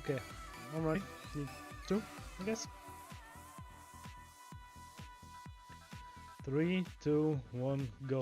Okay, I'm ready. Need two, I guess. 3, 2, 1, go.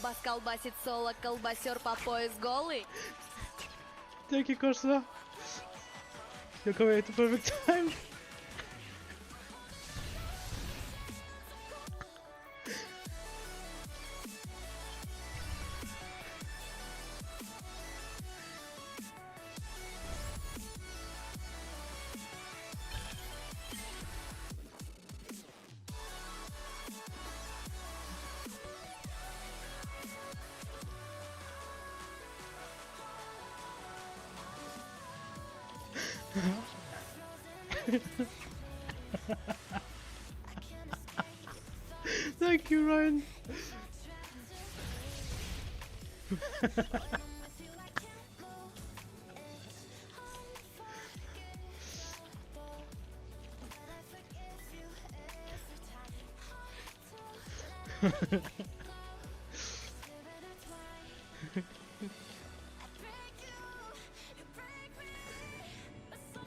Бас колбасит соло, колбасер по пояс голый. Thank you, Corsa. You're coming at the perfect time. Thank you, Ryan.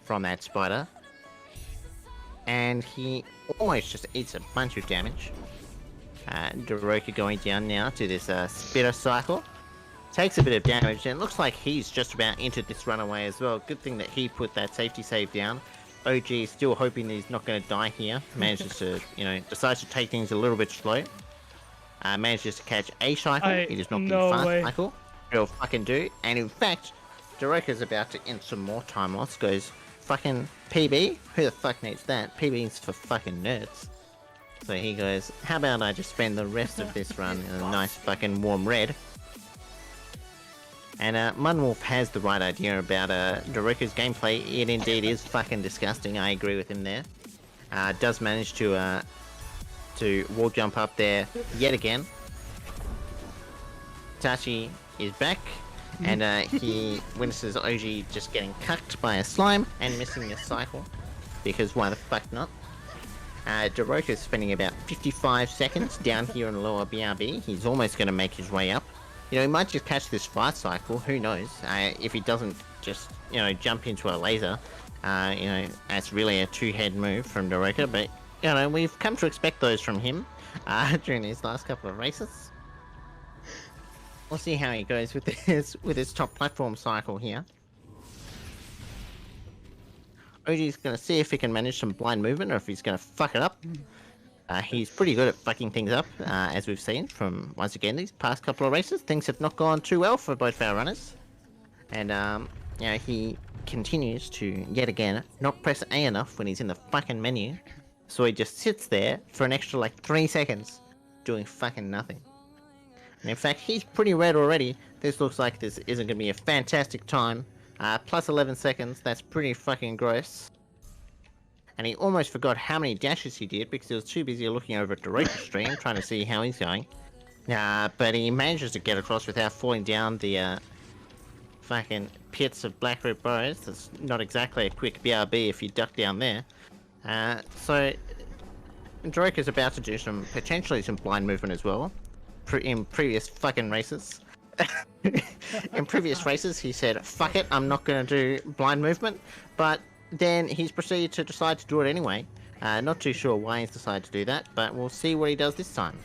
From that spider. And he almost just eats a bunch of damage. Daroka going down now to this spitter cycle. Takes a bit of damage, and it looks like he's just about entered this runaway as well. Good thing that he put that safety save down. OG is still hoping that he's not going to die here. Manages to, decides to take things a little bit slow. Manages to catch a cycle. He does not get fast cycle. He'll fucking do. And in fact, Daroka's about to end some more time loss. Goes, fucking PB? Who the fuck needs that? PB's for fucking nerds. So he goes, how about I just spend the rest of this run in a nice fucking warm red? And Munwolf has the right idea about Daroka's gameplay. It indeed is fucking disgusting. I agree with him there. Does manage to wall jump up there yet again. Tachi is back, and he witnesses OG just getting cucked by a slime and missing a cycle, because why the fuck not? Daroka is spending about 55 seconds down here in lower BRB. He's almost going to make his way up. He might just catch this fire cycle, who knows? If he doesn't just, jump into a laser, that's really a two-head move from Daroka, but, we've come to expect those from him during these last couple of races. We'll see how he goes with his top platform cycle here. OG's going to see if he can manage some blind movement or if he's going to fuck it up. He's pretty good at fucking things up, as we've seen from, once again, these past couple of races. Things have not gone too well for both our runners. And, he continues to, yet again, not press A enough when he's in the fucking menu. So he just sits there for an extra, 3 seconds, doing fucking nothing. And in fact, he's pretty red already. This looks like this isn't going to be a fantastic time. Plus 11 seconds, that's pretty fucking gross. And he almost forgot how many dashes he did because he was too busy looking over at Daroka's stream trying to see how he's going. But he manages to get across without falling down the fucking pits of Blackroot Burrows. That's not exactly a quick BRB if you duck down there. So Daroka's about to do potentially some blind movement as well. In previous fucking races. In previous races he said, fuck it, I'm not going to do blind movement. But then he's proceeded to decide to do it anyway. Not too sure why he's decided to do that, but we'll see what he does this time.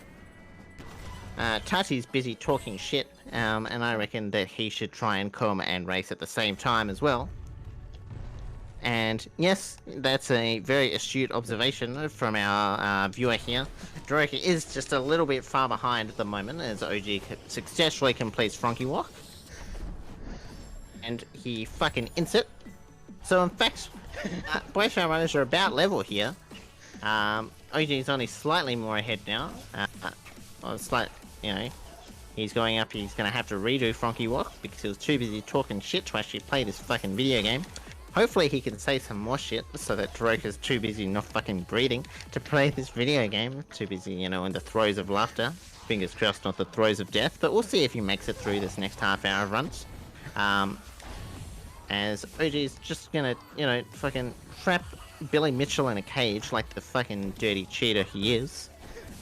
Tati's busy talking shit, and I reckon that he should try and come and race at the same time as well. And yes, that's a very astute observation from our viewer here. Daroka is just a little bit far behind at the moment as OG successfully completes Frankie Walk. And he fucking ints it. So in fact, both our runners are about level here. OG is only slightly more ahead now. He's going up, he's going to have to redo Frankie Walk because he was too busy talking shit to actually play this fucking video game. Hopefully he can say some more shit so that Daroka's too busy not fucking breathing to play this video game. Too busy, in the throes of laughter. Fingers crossed, not the throes of death, but we'll see if he makes it through this next half hour of runs. As OG's just gonna, fucking trap Billy Mitchell in a cage like the fucking dirty cheater he is.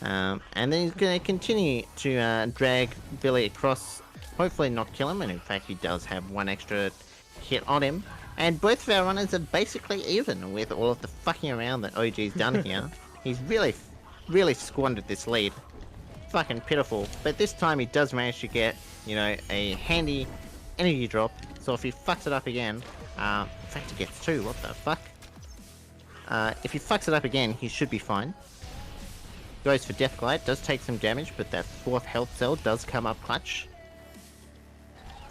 And then he's gonna continue to drag Billy across, hopefully not kill him, and in fact he does have one extra hit on him. And both of our runners are basically even with all of the fucking around that OG's done here. He's really squandered this lead. Fucking pitiful. But this time he does manage to get, a handy energy drop. So if he fucks it up again, in fact he gets two, what the fuck? If he fucks it up again, he should be fine. Goes for Death Glide, does take some damage, but that fourth health cell does come up clutch.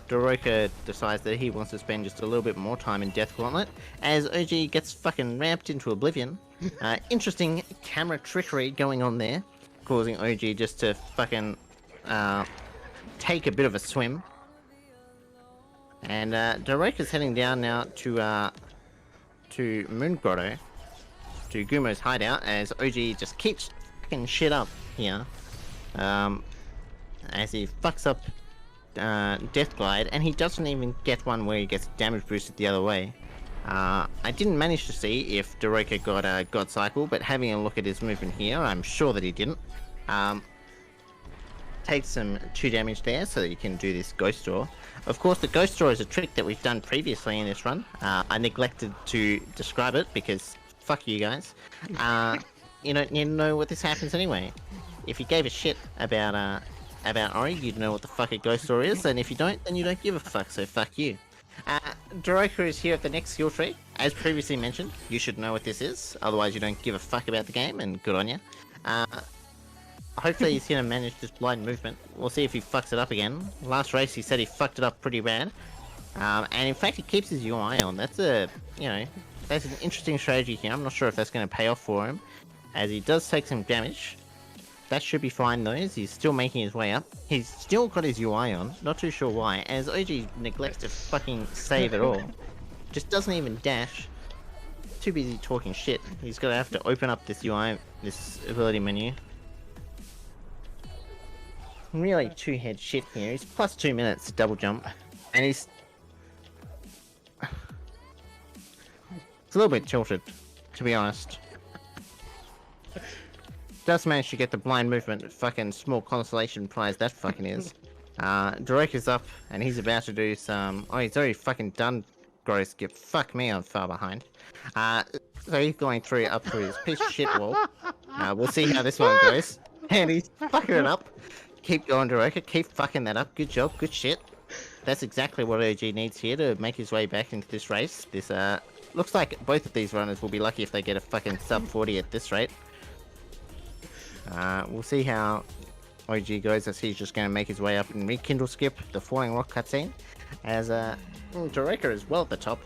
Daroka decides that he wants to spend just a little bit more time in Death Gauntlet, as OG gets fucking ramped into oblivion. Interesting camera trickery going on there, causing OG just to fucking take a bit of a swim. And Daroka's heading down now to to Moon Grotto, to Gumo's hideout, as OG just keeps fucking shit up here. As he fucks up Death Glide, and he doesn't even get one where he gets damage boosted the other way. I didn't manage to see if Daroka got a God Cycle, but having a look at his movement here, I'm sure that he didn't. Takes some 2 damage there, so that you can do this Ghost Draw. Of course, the Ghost Draw is a trick that we've done previously in this run. I neglected to describe it because fuck you guys. You don't need to know what this happens anyway. If you gave a shit about Ori, you'd know what the fuck a Ghost Draw is, and if you don't, then you don't give a fuck, so fuck you. Daroka is here at the next skill tree. As previously mentioned, you should know what this is, otherwise you don't give a fuck about the game, and good on you. Hopefully he's gonna manage this blind movement. We'll see if he fucks it up again. Last race he said he fucked it up pretty bad. And in fact he keeps his UI on. That's a, you know, that's an interesting strategy here. I'm not sure if that's gonna pay off for him, as he does take some damage. That should be fine though, as he's still making his way up. He's still got his UI on, not too sure why, as OG neglects to fucking save at all. Just doesn't even dash. Too busy talking shit. He's gonna have to open up this UI, this ability menu. Really 2-head shit here. He's plus 2 minutes to double jump, and he's... It's a little bit tilted, to be honest. Does manage to get the blind movement, fucking small consolation prize that fucking is. Daroka's up, and he's about to do some... Oh, he's already fucking done Grotto Skip. Fuck me, I'm far behind. So he's going through up to his piece of shit wall. We'll see how this one goes. And he's fucking it up. Keep going, Daroka. Keep fucking that up. Good job. Good shit. That's exactly what OG needs here to make his way back into this race. This, looks like both of these runners will be lucky if they get a fucking sub 40 at this rate. We'll see how OG goes, as he's just going to make his way up and rekindle skip the Falling Rock cutscene. As, Daroka is well at the top.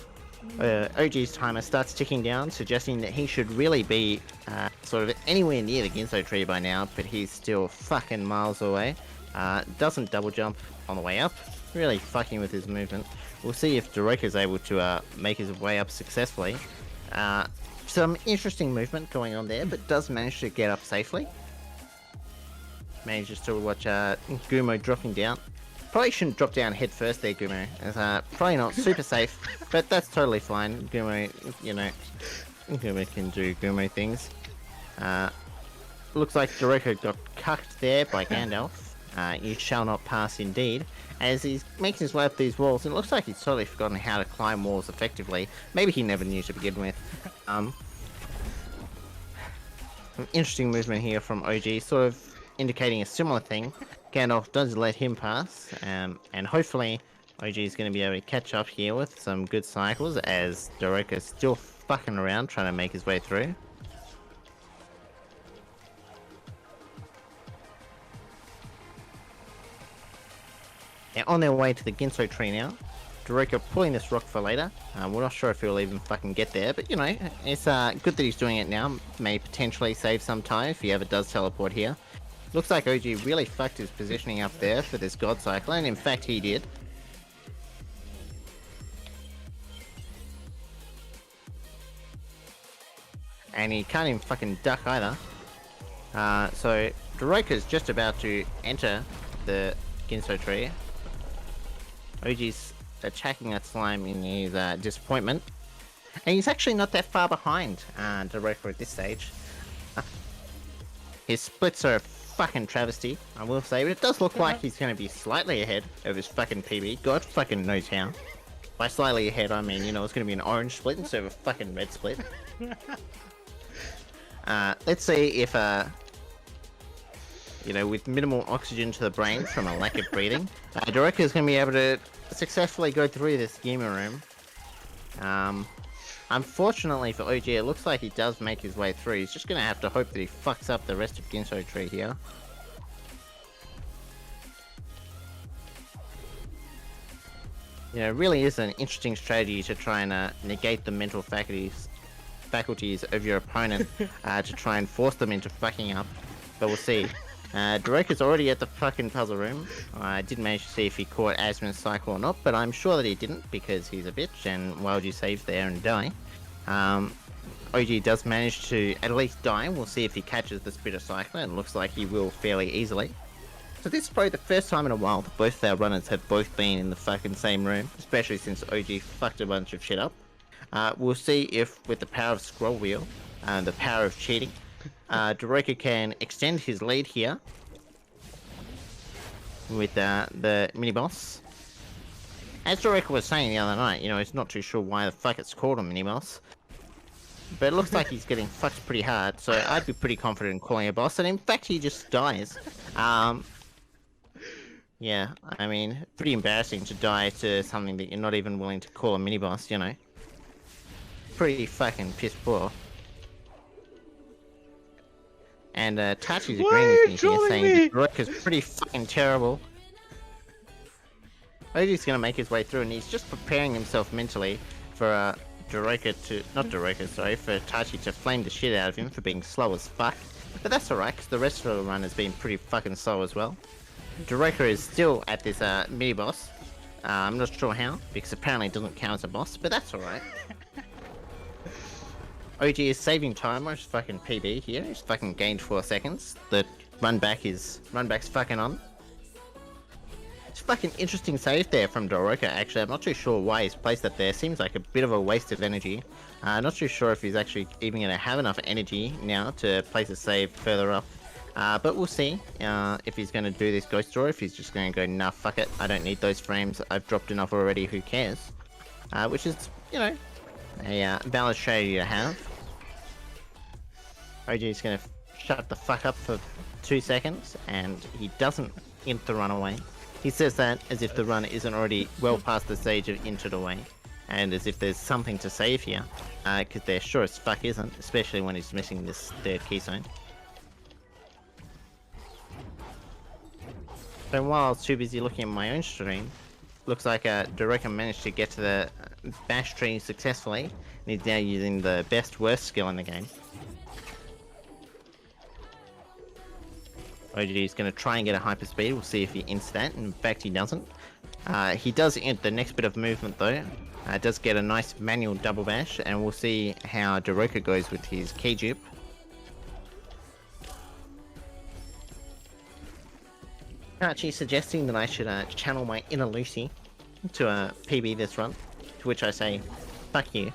OG's timer starts ticking down, suggesting that he should really be sort of anywhere near the Ginso tree by now, but he's still fucking miles away. Doesn't double jump on the way up, really fucking with his movement. We'll see if Daroka's able to make his way up successfully. Some interesting movement going on there, but does manage to get up safely. Manages to watch Gumo dropping down. Probably shouldn't drop down head first there, Gumo. It's probably not super safe, but that's totally fine. Gumo, you know, Gumo can do Gumo things. Looks like Daroka got cucked there by Gandalf. You shall not pass indeed. As he's making his way up these walls, and it looks like he's totally forgotten how to climb walls effectively. Maybe he never knew to begin with. Some interesting movement here from OG, sort of indicating a similar thing. Gandalf does let him pass, and hopefully OG is going to be able to catch up here with some good cycles, as Daroka is still fucking around trying to make his way through. They're on their way to the Ginso tree now. Daroka pulling this rock for later. We're not sure if he'll even fucking get there, but you know, it's good that he's doing it now. May potentially save some time if he ever does teleport here. Looks like OG really fucked his positioning up there for this God Cycle, and in fact he did. And he can't even fucking duck either. So Daroka's just about to enter the Ginso tree. OG's attacking that slime in his disappointment. And he's actually not that far behind Daroka at this stage. His splits are a fucking travesty, I will say, but it does look like he's going to be slightly ahead of his fucking PB. God fucking knows how. By slightly ahead, I mean, you know, it's going to be an orange split instead of a fucking red split. Let's see if, you know, with minimal oxygen to the brain from a lack of breathing, Daroka is going to be able to successfully go through this Gima room. Unfortunately for OG, it looks like he does make his way through. He's just going to have to hope that he fucks up the rest of Ginso tree here. You know, it really is an interesting strategy to try and negate the mental faculties of your opponent to try and force them into fucking up. But we'll see. Daroka's already at the fucking puzzle room. I didn't manage to see if he caught Asmon's cycle or not, but I'm sure that he didn't, because he's a bitch, and why would you save there and die? OG does manage to at least die. We'll see if he catches the Spitter Cycler, and looks like he will fairly easily. So this is probably the first time in a while that both our runners have both been in the fucking same room, especially since OG fucked a bunch of shit up. We'll see if, with the power of Scroll Wheel and the power of cheating, Daroka can extend his lead here with the mini-boss. As Daroka was saying the other night, you know, he's not too sure why the fuck it's called a mini-boss. But it looks like he's getting fucked pretty hard, so I'd be pretty confident in calling a boss, and in fact he just dies. Yeah, I mean, pretty embarrassing to die to something that you're not even willing to call a mini-boss, you know. Pretty fucking piss poor. And Tachi's Why agreeing are with you me here, trolling saying me? that Daroka's pretty fucking terrible. OG's gonna make his way through, and he's just preparing himself mentally for Daroka to, not Daroka, sorry, for Tachi to flame the shit out of him for being slow as fuck. But that's alright, because the rest of the run has been pretty fucking slow as well. Daroka is still at this mini-boss. I'm not sure how, because apparently it doesn't count as a boss, but that's alright. OG is saving time on his fucking PB here. He's fucking gained 4 seconds. The runback's fucking on. It's a fucking interesting save there from Daroka, actually. I'm not too sure why he's placed that there. Seems like a bit of a waste of energy. Not too sure if he's actually even going to have enough energy now to place a save further up. But we'll see if he's going to do this ghost door, if he's just going to go, nah, fuck it, I don't need those frames, I've dropped enough already, who cares? Which is, you know, a valid strategy to have. OG is going to shut the fuck up for 2 seconds, and he doesn't int the runaway. He says that as if the run isn't already well past the stage of entered away, and as if there's something to save here, because there sure as fuck isn't, especially when he's missing this third keystone. So while I was too busy looking at my own stream, looks like Daroka managed to get to the bash tree successfully, and he's now using the best worst skill in the game. OG is going to try and get a hyperspeed. We'll see if he ints that. In fact, he doesn't. He does int the next bit of movement though. Does get a nice manual double bash, and we'll see how Daroka goes with his key dupe. Archie suggesting that I should channel my inner Lucy to PB this run, to which I say, fuck you.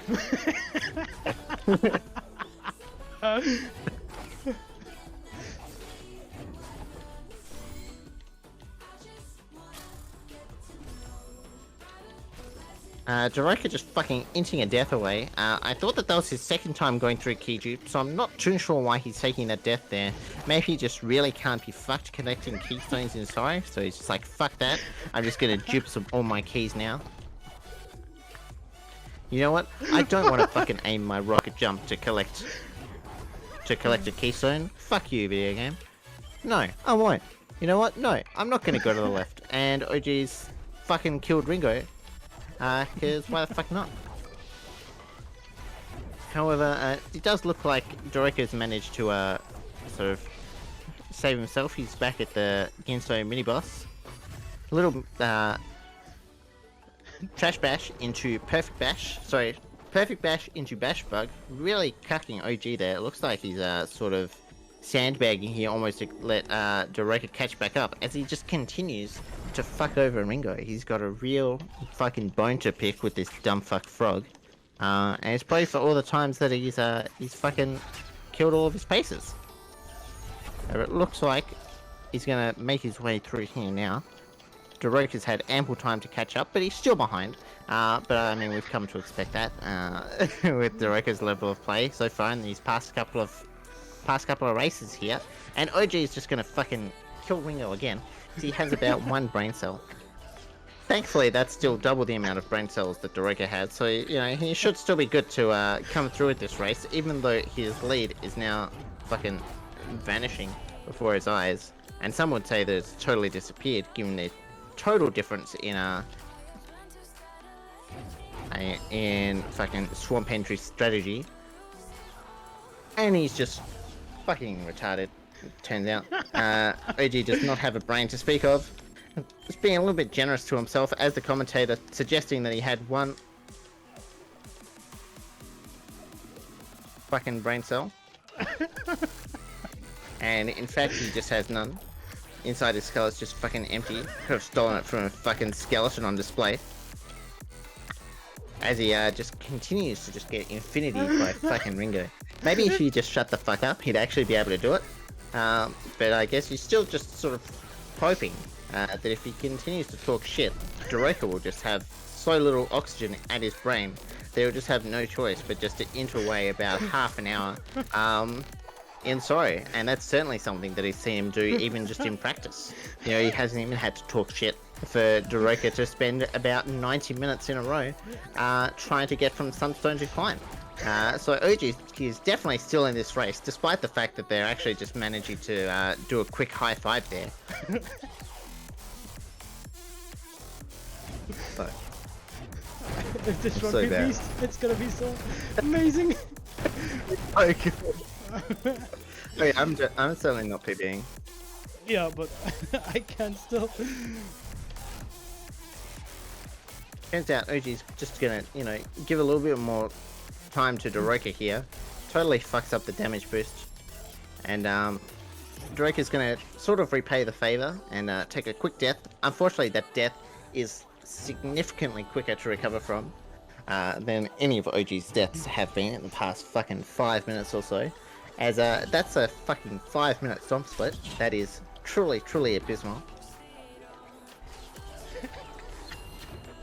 Daroka just fucking inting a death away. I thought that was his second time going through key dupe, so I'm not too sure why he's taking that death there. Maybe he just really can't be fucked connecting keystones inside, so he's just like, fuck that, I'm just gonna dupe all my keys now. You know what? I don't want to fucking aim my rocket jump to collect a keystone. Fuck you, video game. No, I won't. You know what? No, I'm not gonna go to the left. And OG's fucking killed Ringo. Because why the fuck not? However, it does look like Daroka's managed to sort of save himself. He's back at the Ginso mini-boss. A little trash bash into perfect bash. Sorry, perfect bash into bash bug. Really cucking OG there. It looks like he's sort of sandbagging here almost to let Daroka catch back up as he just continues to fuck over Ringo. He's got a real fucking bone to pick with this dumb fuck frog. And it's probably for all the times that he's fucking killed all of his paces. It looks like he's gonna make his way through here now. Daroka's had ample time to catch up, but he's still behind. But I mean, we've come to expect that with Daroka's level of play so far in these past couple of races here. And OG is just gonna fucking kill Ringo again. He has about 1 brain cell. Thankfully, that's still double the amount of brain cells that Daroka had, so, you know, he should still be good to come through with this race, even though his lead is now fucking vanishing before his eyes. And some would say that it's totally disappeared, given the total difference in fucking swamp entry strategy. And he's just fucking retarded. Turns out, OG does not have a brain to speak of. Just being a little bit generous to himself as the commentator, suggesting that he had one fucking brain cell. And in fact, he just has none. Inside his skull is just fucking empty. Could have stolen it from a fucking skeleton on display. As he just continues to just get infinity by fucking Ringo. Maybe if he just shut the fuck up, he'd actually be able to do it. But I guess he's still just sort of hoping that if he continues to talk shit, Daroka will just have so little oxygen at his brain that he'll just have no choice but just to enter away about half an hour in sorrow. And that's certainly something that he's seen him do even just in practice. You know, he hasn't even had to talk shit for Daroka to spend about 90 minutes in a row trying to get from Sunstone to Climb. So OG is definitely still in this race, despite the fact that they're actually just managing to do a quick high five there. So, If this so rugby bad. beast, it's gonna be so amazing. okay. Wait, I'm certainly not PBing. Yeah, but I can still. Turns out OG's just gonna, you know, give a little bit more time to Daroka here. Totally fucks up the damage boost. And Daroka's gonna sort of repay the favor and take a quick death. Unfortunately, that death is significantly quicker to recover from than any of OG's deaths have been in the past fucking 5 minutes or so. As that's a fucking 5-minute stomp split. That is truly, truly abysmal.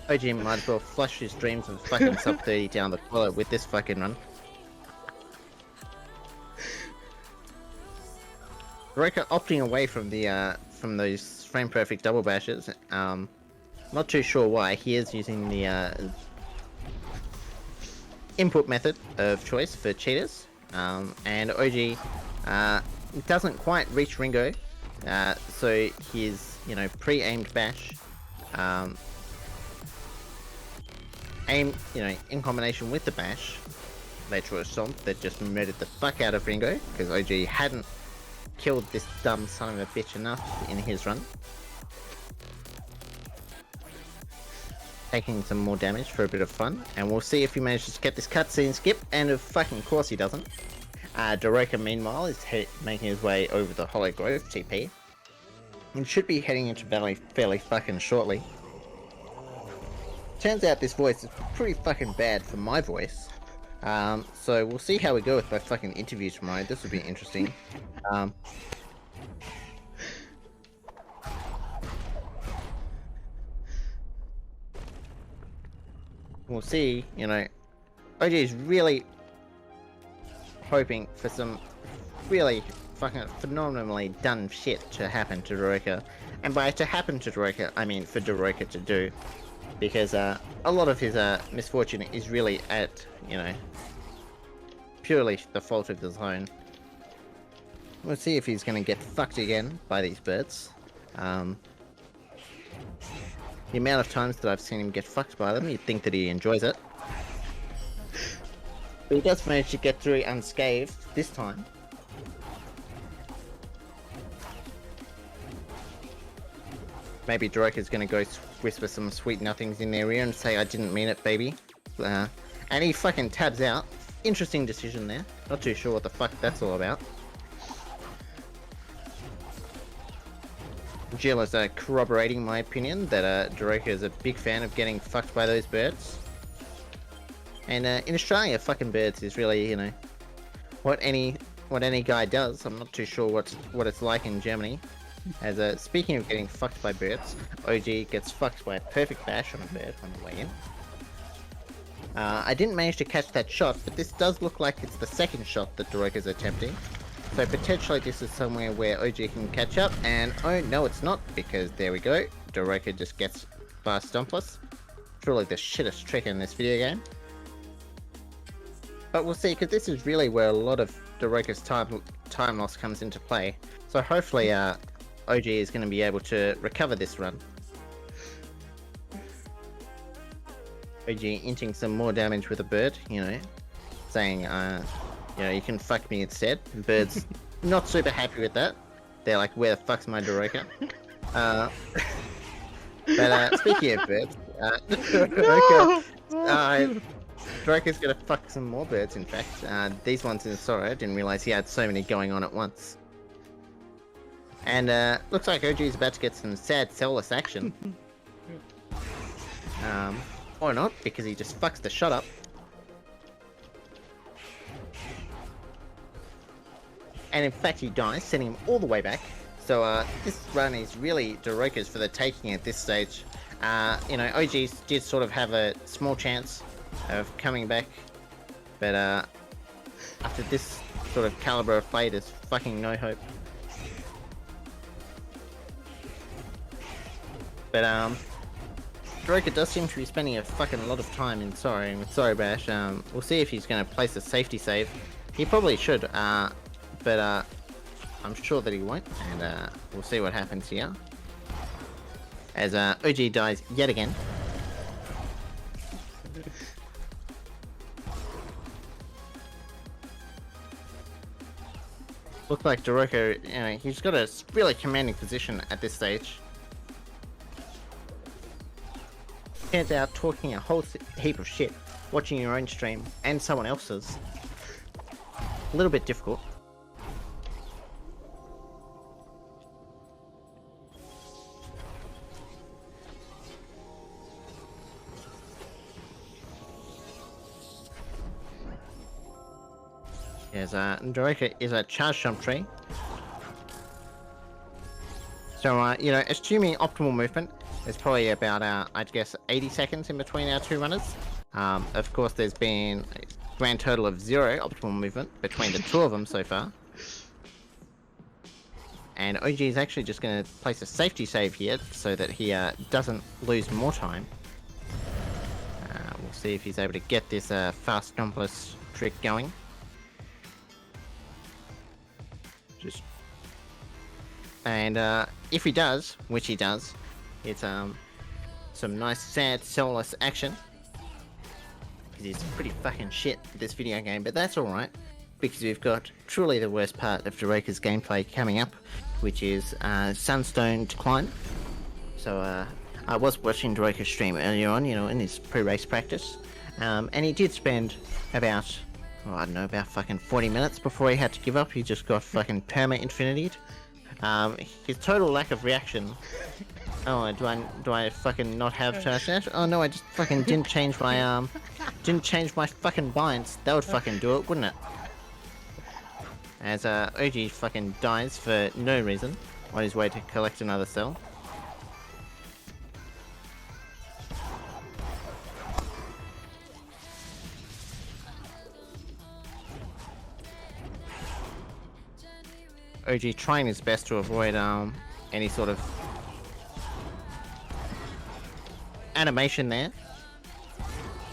OG might as well flush his dreams of fucking sub 30 down the toilet with this fucking run. Daroka opting away from the from those frame perfect double bashes. Not too sure why. He is using the input method of choice for cheaters. And OG doesn't quite reach Ringo, so his, you know, pre-aimed bash aim, you know, in combination with the bash led to a stomp that just murdered the fuck out of Ringo, because OG hadn't killed this dumb son of a bitch enough in his run. Taking some more damage for a bit of fun, and we'll see if he manages to get this cutscene skip, and of fucking course he doesn't. Daroka meanwhile is making his way over the Hollow Grove TP, and should be heading into Valley fairly fucking shortly. Turns out this voice is pretty fucking bad for my voice, so we'll see how we go with my fucking interview tomorrow. This will be interesting. We'll see, you know, OG is really hoping for some really fucking phenomenally done shit to happen to Daroka. And by to happen to Daroka, I mean for Daroka to do. Because a lot of his misfortune is really at, you know, purely the fault of the zone. We'll see if he's going to get fucked again by these birds. The amount of times that I've seen him get fucked by them, you'd think that he enjoys it. But he does manage to get through unscathed this time. Maybe Daroka's gonna go whisper some sweet nothings in their ear and say, "I didn't mean it, baby." And he fucking tabs out. Interesting decision there. Not too sure what the fuck that's all about. Jill is corroborating my opinion that Daroka is a big fan of getting fucked by those birds. And in Australia, fucking birds is really, you know, what any guy does. I'm not too sure what it's like in Germany. As speaking of getting fucked by birds, OG gets fucked by a perfect bash on a bird on the way in. I didn't manage to catch that shot, but this does look like it's the second shot that Daroka's attempting. So potentially this is somewhere where OG can catch up, and oh no it's not, because there we go, Daroka just gets bar stompless. Truly the shittest trick in this video game. But we'll see, because this is really where a lot of Daroka's time loss comes into play. So hopefully OG is going to be able to recover this run. OG inting some more damage with a bird, you know, saying, you know, you can fuck me instead. Birds not super happy with that. They're like, where the fuck's my Daroka? But speaking of birds, Daroka Draker's gonna fuck some more birds, in fact. These ones in sorrow, didn't realize he had so many going on at once. And looks like OG is about to get some sad sellless action. Or not, because he just fucks the shot up. And in fact he dies, sending him all the way back. So this run is really Daroka's for the taking at this stage. You know, OG did sort of have a small chance of coming back, but after this sort of caliber of play, there's fucking no hope. But Daroka does seem to be spending a fucking lot of time in Sorry, and with Sorry Bash, we'll see if he's going to place a safety save. He probably should, but I'm sure that he won't, and we'll see what happens here. As OG dies yet again. Look like Daroka, you know, he's got a really commanding position at this stage. Hands out talking a whole heap of shit, watching your own stream and someone else's. A little bit difficult. Yes, Daroka is a charge jump tree. So, you know, assuming optimal movement, there's probably about, I'd guess, 80 seconds in between our two runners. Of course, there's been a grand total of 0 optimal movement between the two of them so far. And OG is actually just going to place a safety save here so that he doesn't lose more time. We'll see if he's able to get this fast jumpless trick going. And if he does, which he does, it's some nice sad soulless action. Because he's pretty fucking shit at this video game, but that's alright. Because we've got truly the worst part of Daroka's gameplay coming up, which is Sunstone Decline. So I was watching Daroka's stream earlier on, you know, in his pre-race practice. And he did spend about, oh, I don't know, about fucking 40 minutes before he had to give up. He just got fucking perma-infinitied. His total lack of reaction. Oh, do I fucking not have charge dash? Oh no, I just fucking didn't change my fucking binds. That would fucking do it, wouldn't it? As OG fucking dies for no reason on his way to collect another cell. OG trying his best to avoid any sort of animation there.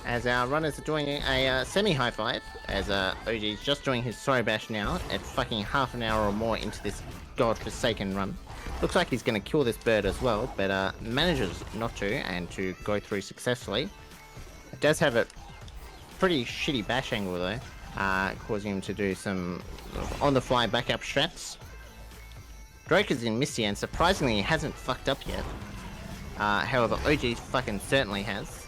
As our runners are doing a semi-high five, as OG is just doing his Sorry Bash now at fucking half an hour or more into this godforsaken run. Looks like he's going to kill this bird as well, but manages not to, and to go through successfully. It does have a pretty shitty bash angle though, causing him to do some on-the-fly backup strats. Daroka's in Misty, and surprisingly he hasn't fucked up yet. However, OG fucking certainly has.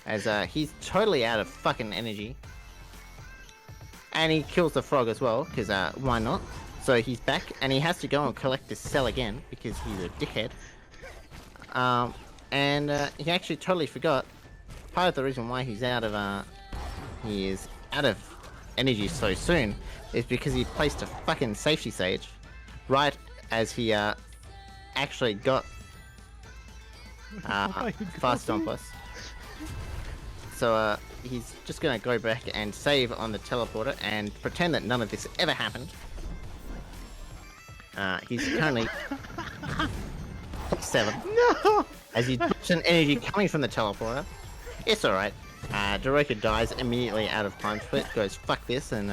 As he's totally out of fucking energy. And he kills the frog as well, because why not? So he's back, and he has to go and collect this cell again, because he's a dickhead. And he actually totally forgot. Part of the reason why he's out of, he is out of energy so soon is because he placed a fucking safety sage right as he actually got fast dump us. So he's just gonna go back and save on the teleporter and pretend that none of this ever happened. He's currently top 7. No! As he drops an energy coming from the teleporter. It's alright. Daroka dies immediately out of time split, goes fuck this, and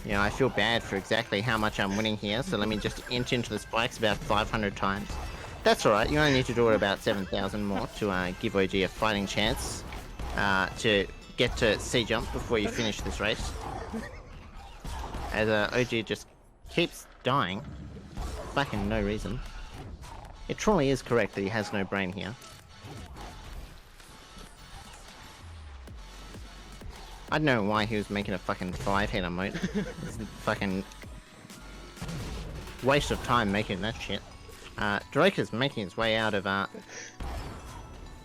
you know, I feel bad for exactly how much I'm winning here, so let me just inch into the spikes about 500 times. That's alright, you only need to do it about 7,000 more to give OG a fighting chance to get to C-jump before you finish this race. As OG just keeps dying, fucking no reason. It truly is correct that he has no brain here. I don't know why he was making a fucking 5-hit emote. It's a fucking waste of time making that shit. Drake is making his way out of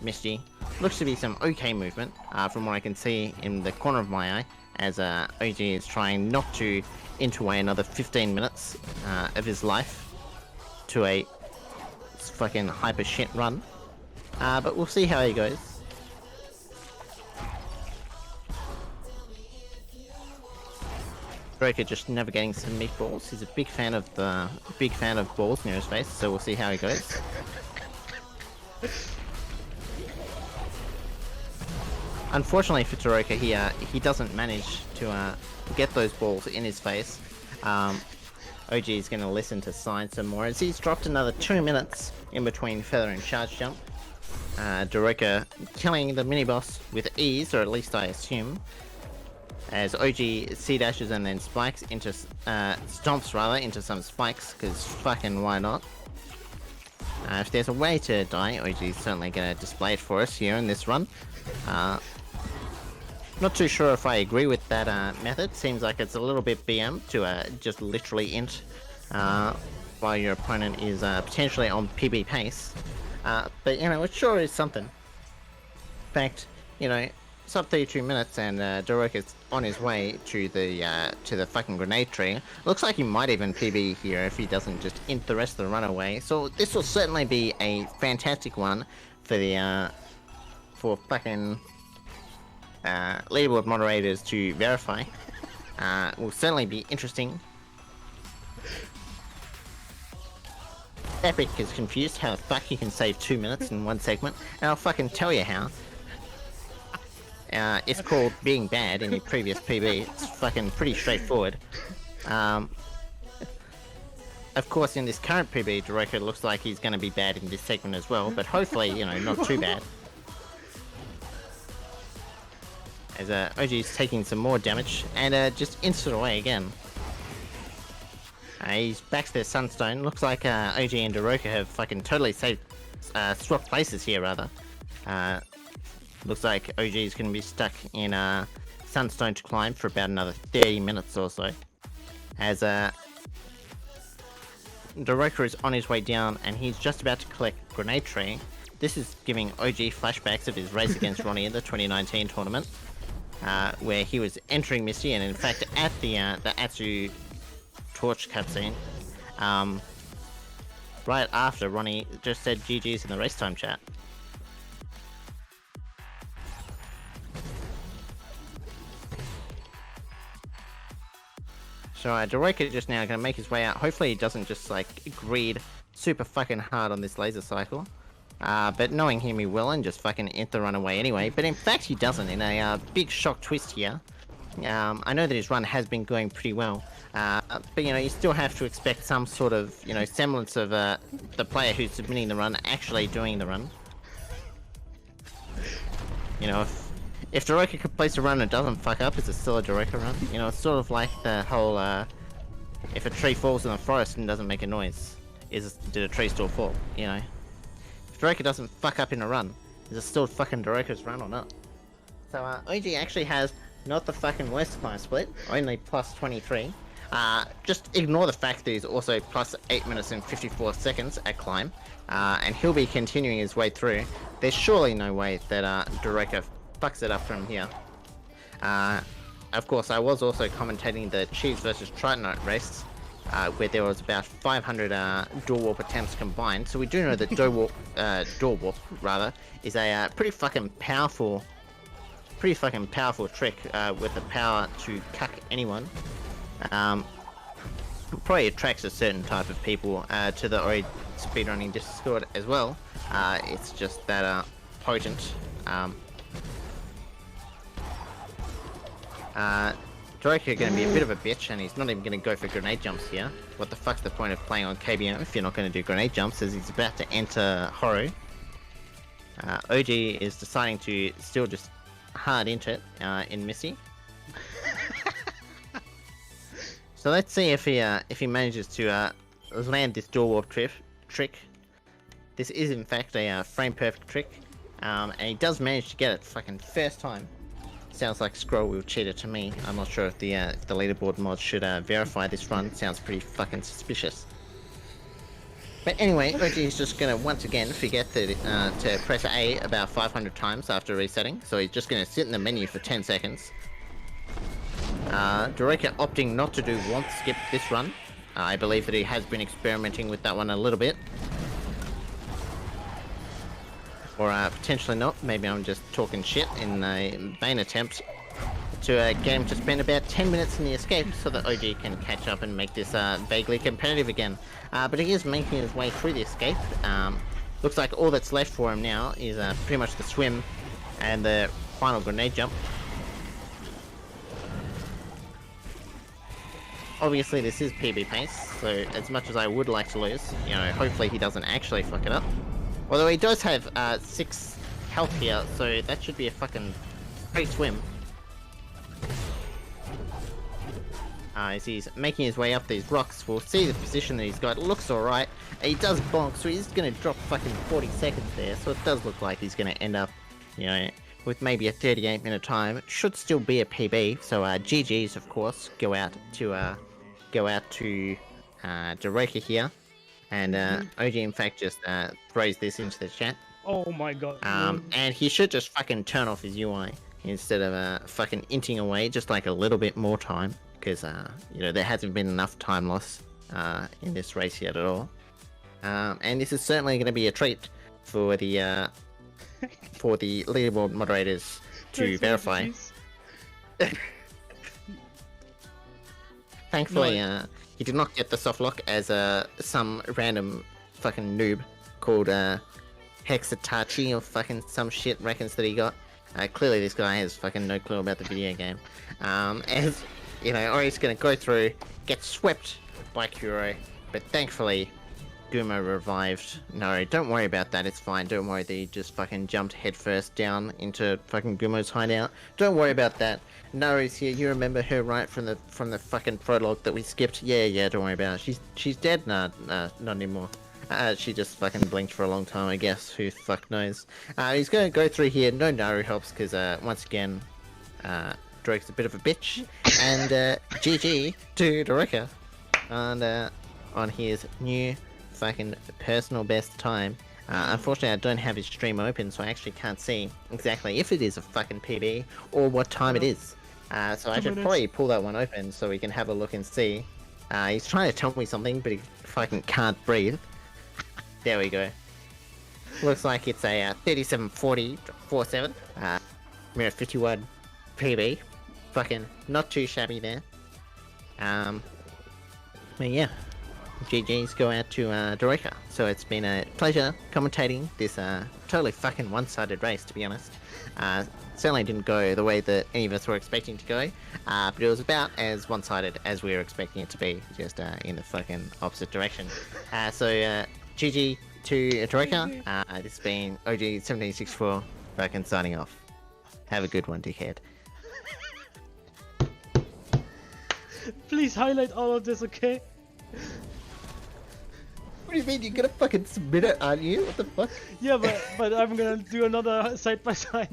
Misty. Looks to be some okay movement, from what I can see in the corner of my eye, as OG is trying not to enter away another 15 minutes of his life to a fucking hyper shit run. But we'll see how he goes. Draker just navigating some meatballs. He's a big fan of balls near his face, so we'll see how he goes. Unfortunately for Taroka, he doesn't manage to get those balls in his face. OG is going to listen to signs some more as he's dropped another 2 minutes in between feather and charge jump. Taroka killing the mini boss with ease, or at least I assume. As OG C dashes and then spikes into stomps rather into some spikes, because fucking why not? If there's a way to die, OG is certainly going to display it for us here in this run. Not too sure if I agree with that method. Seems like it's a little bit BM to just literally int while your opponent is potentially on PB pace. But you know, it sure is something. In fact, you know, sub 32 minutes and Dorok is on his way to the fucking grenade tree. Looks like he might even PB here if he doesn't just int the rest of the runaway. So this will certainly be a fantastic one for the for fucking leaderboard moderators to verify. Will certainly be interesting. Epic is confused how the fuck he can save 2 minutes in one segment, and I'll fucking tell you how. It's called being bad in your previous PB. It's fucking pretty straightforward. Of course, in this current PB, Doroko looks like he's going to be bad in this segment as well, but hopefully, you know, not too bad. As OG is taking some more damage, and just instant away again. He's back to their Sunstone. Looks like OG and Doroko have fucking totally swapped places here, rather. Looks like OG is going to be stuck in Sunstone to climb for about another 30 minutes or so. As Doroko is on his way down, and he's just about to collect Grenade Tree. This is giving OG flashbacks of his race against Ronnie in the 2019 tournament, where he was entering Misty, and in fact at the Atsu Torch cutscene, right after Ronnie just said GG's in the race time chat. So Doroko just now gonna make his way out. Hopefully he doesn't just like greed super fucking hard on this laser cycle. But knowing him, he will and just fucking int the runaway anyway. But in fact he doesn't, in a big shock twist here. I know that his run has been going pretty well. But you know, you still have to expect some sort of, you know, semblance of the player who's submitting the run actually doing the run. You know, if Doroko could place a run and doesn't fuck up, is it still a Doroko run? You know, it's sort of like the whole, if a tree falls in the forest and doesn't make a noise, did a tree still fall, you know? If Doroko doesn't fuck up in a run, is it still fucking Doroko's run or not? So, OG actually has not the fucking worst climb split, only plus 23. Just ignore the fact that he's also plus 8 minutes and 54 seconds at climb, and he'll be continuing his way through. There's surely no way that Doroko fucks it up from here. Of course, I was also commentating the Chiefs versus Tritonite race, where there was about 500 door warp attempts combined. So we do know that door warp rather is a pretty fucking powerful trick with the power to cuck anyone. Probably attracts a certain type of people to the Ori speedrunning Discord as well. It's just that potent. Doroko going to be a bit of a bitch, and he's not even going to go for grenade jumps here. What the fuck's the point of playing on KBM if you're not going to do grenade jumps, as he's about to enter Horu. OG is deciding to still just hard int it in Missy. So let's see if he manages to land this door warp trick. This is in fact a frame perfect trick, and he does manage to get it fucking first time. Sounds like Scroll Wheel cheater to me. I'm not sure if the leaderboard mod should verify this run. Sounds pretty fucking suspicious. But anyway, OG is just gonna once again forget to press A about 500 times after resetting, so he's just gonna sit in the menu for 10 seconds. Doreka opting not to do want skip this run. I believe that he has been experimenting with that one a little bit. Or potentially not, maybe I'm just talking shit in a vain attempt to get him to spend about 10 minutes in the escape so that OG can catch up and make this vaguely competitive again. But he is making his way through the escape. Looks like all that's left for him now is pretty much the swim and the final grenade jump. Obviously this is PB pace, so as much as I would like to lose, you know, hopefully he doesn't actually fuck it up. Although he does have 6 health here, so that should be a fucking great swim. As he's making his way up these rocks, we'll see the position that he's got. It looks alright. He does bonk, so he's gonna drop fucking 40 seconds there, so it does look like he's gonna end up, you know, with maybe a 38-minute time. It should still be a PB, so GG's of course go out to Doreka here. And OG in fact just throws this into the chat. Oh my god. And he should just fucking turn off his UI instead of fucking inting away just like a little bit more time, because you know, there hasn't been enough time loss in this race yet at all. And this is certainly going to be a treat for the leaderboard moderators to verify. Thankfully, he did not get the soft lock as some random fucking noob called Hexatachi or fucking some shit reckons that he got. Clearly this guy has fucking no clue about the video game. As, you know, or he's gonna go through, get swept by Kuro, but thankfully Gumo revived. No, don't worry about that, it's fine. Don't worry that he just fucking jumped headfirst down into fucking Gumo's hideout. Don't worry about that. Naru's here, you remember her right from the fucking prologue that we skipped? Yeah, don't worry about it. She's dead? Nah, not anymore. She just fucking blinked for a long time, I guess. Who the fuck knows? He's gonna go through here. No Naru helps, because once again, Drake's a bit of a bitch. And GG to Doreka on his new fucking personal best time. Unfortunately, I don't have his stream open, so I actually can't see exactly if it is a fucking PB or what time it is. So I should probably pull that one open so we can have a look and see. He's trying to tell me something, but he fucking can't breathe. There we go. Looks like it's a 37:40:47. Minute 51 PB. Fucking not too shabby there. But yeah. GG's go out to Doreka. So it's been a pleasure commentating this totally fucking one-sided race, to be honest. Certainly didn't go the way that any of us were expecting to go, but it was about as one-sided as we were expecting it to be, just in the fucking opposite direction. So GG to Doreka. This has been OG1764 fucking signing off. Have a good one, dickhead. Please highlight all of this, okay? What do you mean? You're gonna fucking submit it, aren't you? What the fuck? Yeah, but I'm gonna do another side by side.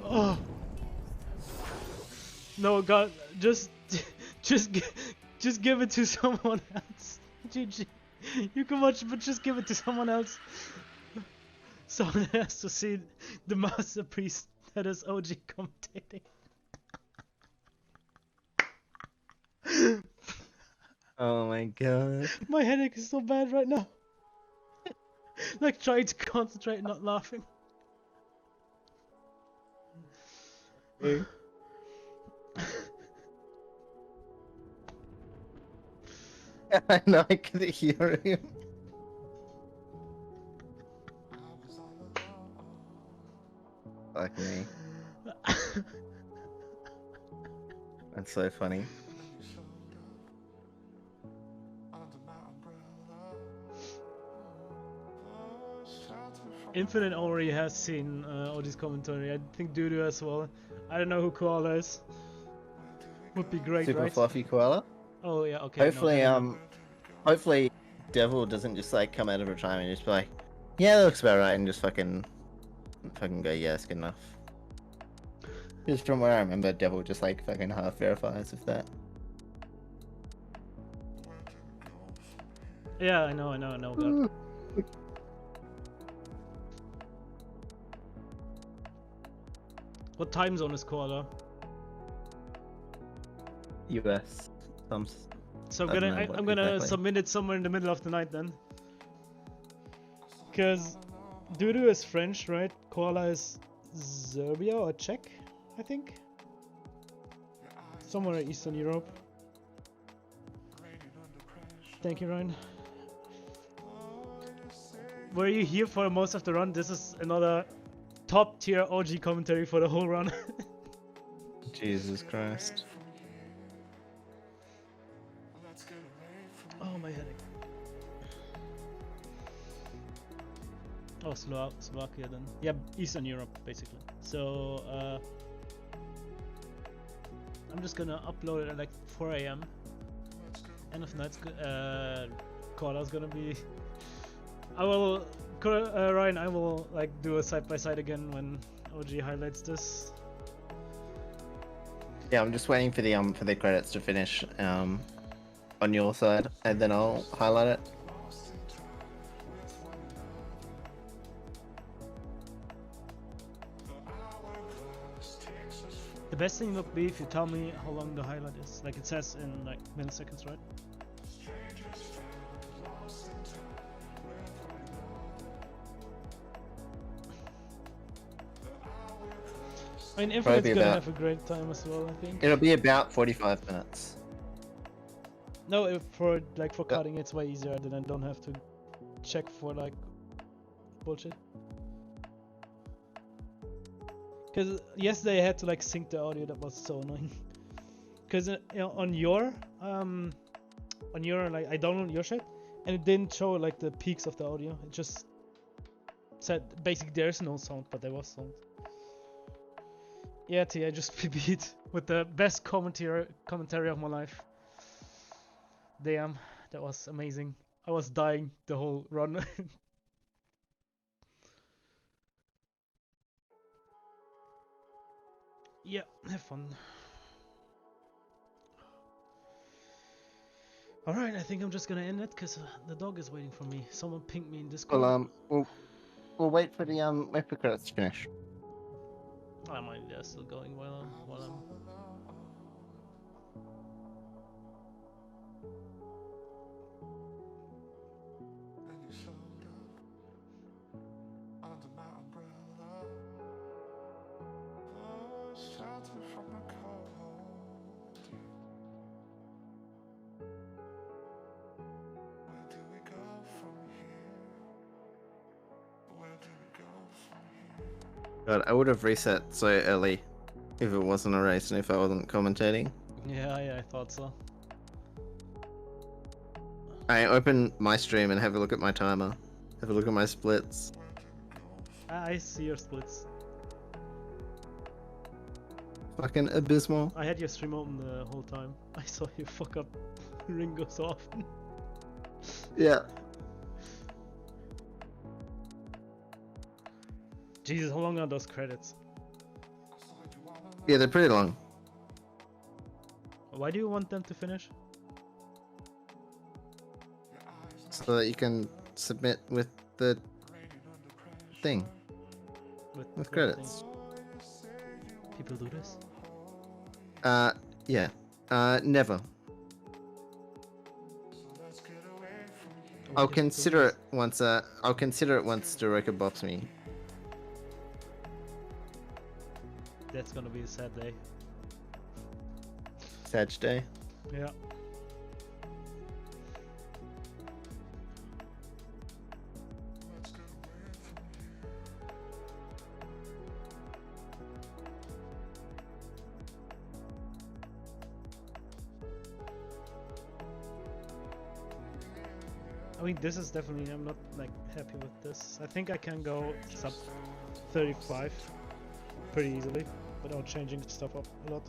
Oh no, God! Just give it to someone else. GG. You can watch, but just give it to someone else. Someone has to see the masterpiece that is OG commentating. Oh my god. My headache is so bad right now. Like trying to concentrate and not laughing. I know, I could hear him. Fuck me. That's so funny. Infinite already has seen OG's commentary. I think Dudu as well. I don't know who Koala is. Would be great, Super right? fluffy koala. Oh yeah, okay. Hopefully, no, hopefully, Devil doesn't just like come out of retirement and just be like, Yeah, that looks about right, and just fucking go, yeah, that's good enough. Just from where I remember, Devil just like fucking half verifies with that. Yeah, I know, God. What time zone is Koala? US. So I don't know I'm what gonna exactly. submit it somewhere in the middle of the night then. Cause Dudu is French, right? Koala is Serbia or Czech, I think. Somewhere in Eastern Europe. Thank you, Ryan. Were you here for most of the run? This is another top tier OG commentary for the whole run. Jesus Christ. Oh, my headache. Oh, Slovakia then. Yeah, Eastern Europe basically. So I'm just gonna upload it at like 4 AM. End of night's Koala's gonna be. I will, Ryan. I will like do a side by side again when OG highlights this. Yeah, I'm just waiting for the credits to finish on your side, and then I'll highlight it. The best thing would be if you tell me how long the highlight is. Like it says in like milliseconds, right? I mean, Infinite's Probably gonna about- have a great time as well, I think. It'll be about 45 minutes. No, for cutting it's way easier, then I don't have to check for like bullshit. Cause yesterday I had to like sync the audio, that was so annoying. Cause you know, on your like I downloaded your shit and it didn't show like the peaks of the audio. It just said basically there's no sound, but there was sound. Yeah, T, I just PB'd with the best commentary of my life. Damn, that was amazing. I was dying the whole run. Yeah, have fun. Alright, I think I'm just gonna end it because the dog is waiting for me. Someone pinged me in Discord. Well, we'll wait for the credits to finish. I might they're still going while I'm. God, I would have reset so early if it wasn't a race and if I wasn't commentating. Yeah, I thought so. I open my stream and have a look at my timer. Have a look at my splits. I see your splits. Fucking abysmal. I had your stream open the whole time. I saw you fuck up Ringo so often. Yeah. Jesus, how long are those credits? Yeah, they're pretty long. Why do you want them to finish? So that you can submit with the thing. With what credits. thing? People do this? Yeah. Never. I'll consider it once Daroka bops me. That's gonna be a sad day. Sag day. Yeah. I mean, this is definitely, I'm not like happy with this. I think I can go sub 35 pretty easily without changing stuff up a lot.